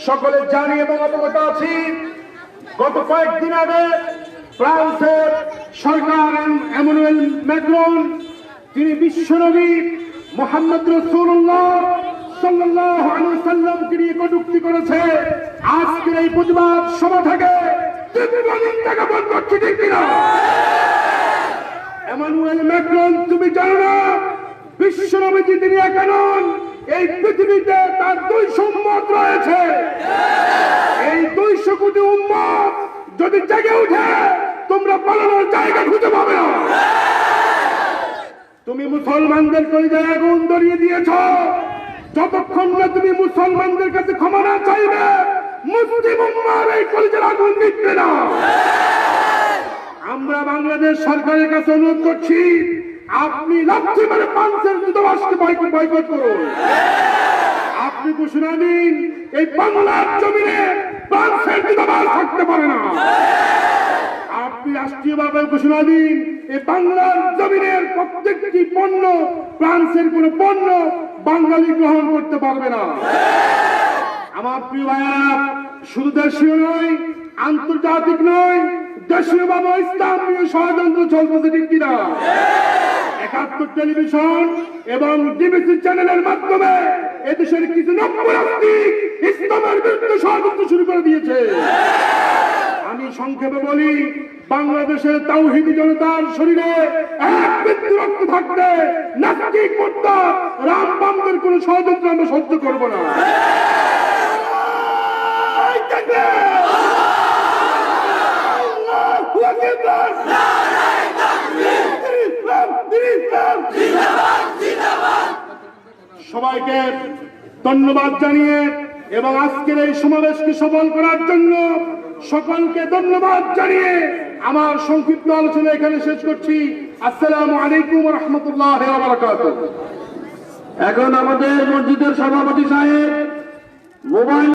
সকলে জানি এবং অবগত আছি। গত কয়েকদিন আগে ফ্রান্সের সরকার এমানুয়েল ম্যাক্রন তিনি বিশ্বনবী মুহাম্মদ রাসূলুল্লাহ সাল্লাল্লাহু আলাইহি ওয়াসাল্লামকে নিয়ে কটূক্তি করেছে। আজকের এই প্রতিবাদ সভা থেকে নিন্দা জ্ঞাপন করছি, ঠিক কিনা? এমানুয়েল ম্যাক্রন, তুমি জানো না বিশ্বনবীজি তিনি একা নন, এই পৃথিবীতে তার 200 উম্মত রয়েছে। এই 200 কোটি উম্মত যদি জেগে উঠে তোমরা পালানোর জায়গা খুঁজে পাবে না। তুমি মুসলমানদের কলিজায় আগুন ধরিয়ে দিয়েছ। যতক্ষণ না তুমি মুসলমানদের কাছে ক্ষমা না চাইবে, মুসলিম উম্মার এই কলিজার আগুন নিভবে না। আমরা বাংলাদেশ সরকারের কাছে অনুরোধ করছি, আপনি লাঠি মেরে ফ্রান্সের দূতাবাসকে বয়কট করুন। আপনি ঘোষণা দিন এই বাংলার জমিনে ফ্রান্সের দূতাবাস থাকতে পারে না। আপনি রাষ্ট্রীয়ভাবে ঘোষণা দিন এই বাংলার জমিনের প্রত্যেকটি পণ্য, ফ্রান্সের কোন পণ্য বাঙালি গ্রহণ করতে পারবে না। আমার প্রিয় ভাইয়া, শুধু দেশীয় নয়, আন্তর্জাতিক নয়, দেশীয় ভাবে ইসলামীয় ষড়যন্ত্র চলতেছে, ঠিক কিনা? 71 টেলিভিশন এবং ডিবিসি চ্যানেলের মাধ্যমে এদেশের কিছু নব্যনাস্তিক ইসলামের বিরুদ্ধে ষড়যন্ত্র শুরু করে দিয়েছে। আমি সংক্ষেপে বলি, বাংলাদেশের তাওহীদি জনতার শরীরে এক বিন্দু রক্ত থাকতে নাস্তিক মোর্চাদ রামবামদের কোন ষড়যন্ত্র আমরা সহ্য করব না। সবাইকে ধন্যবাদ জানিয়ে এবং আজকের এই সমাবেশকে সফল করার জন্য সকলকে ধন্যবাদ জানিয়ে আমার সংক্ষিপ্ত আলোচনা এখানে শেষ করছি। আসসালামু আলাইকুম ওয়া রাহমাতুল্লাহি ওয়া বারাকাতুহু। এখন আমাদের মসজিদের সভাপতি সাহেব মোবাইল